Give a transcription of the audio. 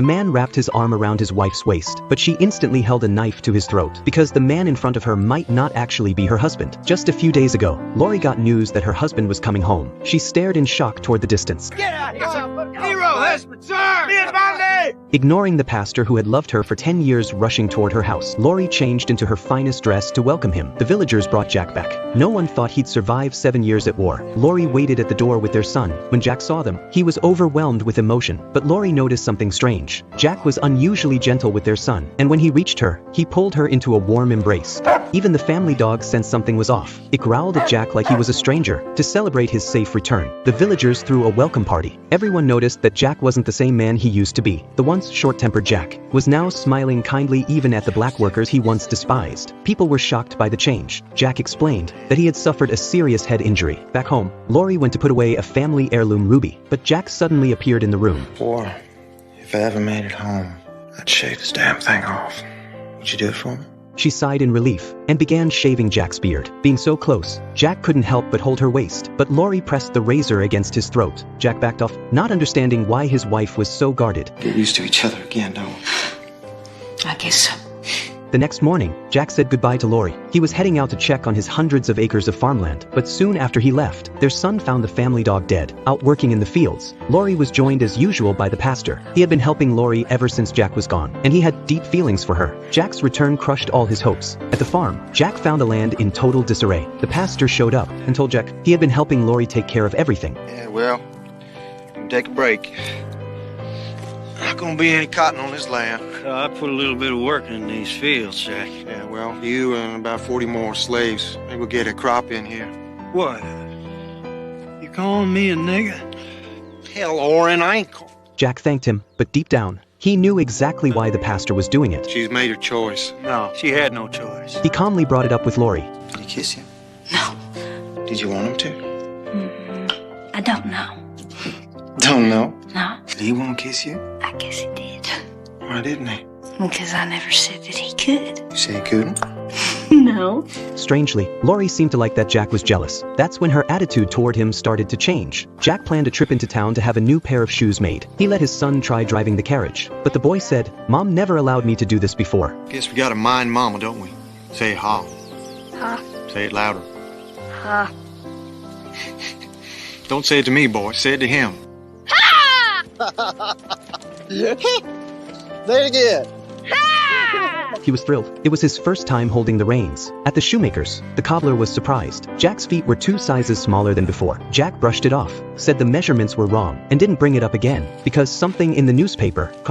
The man wrapped his arm around his wife's waist, but she instantly held a knife to his throat because the man in front of her might not actually be her husband. Just a few days ago, Lori got news that her husband was coming home. She stared in shock toward the distance. Get out here! Hero has returned! Me and my name! Ignoring the pastor who had loved her for 10 years rushing toward her house, Lori changed into her finest dress to welcome him. The villagers brought Jack back. No one thought he'd survive 7 years at war. Lori waited at the door with their son. When Jack saw them, he was overwhelmed with emotion. But Lori noticed something strange. Jack was unusually gentle with their son, and when he reached her, he pulled her into a warm embrace. Even the family dog sensed something was off. It growled at Jack like he was a stranger. To celebrate his safe return, the villagers threw a welcome party. Everyone noticed that Jack wasn't the same man he used to be. The once short-tempered Jack was now smiling kindly even at the black workers he once despised. People were shocked by the change. Jack explained that he had suffered a serious head injury. Back home, Lori went to put away a family heirloom ruby, but Jack suddenly appeared in the room. Boy, if I ever made it home, I'd shave this damn thing off. Would you do it for me? She sighed in relief and began shaving Jack's beard. Being so close, Jack couldn't help but hold her waist, but Lori pressed the razor against his throat. Jack backed off, not understanding why his wife was so guarded. Get used to each other again, don't we? I guess so. The next morning, Jack said goodbye to Lori. He was heading out to check on his hundreds of acres of farmland, but soon after he left, their son found the family dog dead, out working in the fields. Lori was joined as usual by the pastor. He had been helping Lori ever since Jack was gone, and he had deep feelings for her. Jack's return crushed all his hopes. At the farm, Jack found the land in total disarray. The pastor showed up and told Jack he had been helping Lori take care of everything. Yeah, well, you can take a break. Not gonna be any cotton on this land. I put a little bit of work in these fields, Jack. Yeah, well, you and about 40 more slaves, maybe we'll get a crop in here. What? You calling me a nigger? Hell, Oren, I ain't Jack thanked him, but deep down, he knew exactly why the pastor was doing it. She's made her choice. No, she had no choice. He calmly brought it up with Lori. Did he kiss you? No. Did you want him to? I don't know. Don't know. No, Did he want to kiss you? I guess he did. Why didn't he? Because I never said that he could. You say he couldn't? No. Strangely, Lori seemed to like that Jack was jealous. That's when her attitude toward him started to change. Jack planned a trip into town to have a new pair of shoes made. He let his son try driving the carriage, but the boy said, "Mom never allowed me to do this before." Guess we gotta mind Mama, don't we? Say ha. Ha. Say it louder. Ha. Don't say it to me, boy. Say it to him. Say it again. He was thrilled. It was his first time holding the reins. At the shoemaker's, the cobbler was surprised. Jack's feet were 2 sizes smaller than before. Jack brushed it off, said the measurements were wrong, and didn't bring it up again because something in the newspaper caught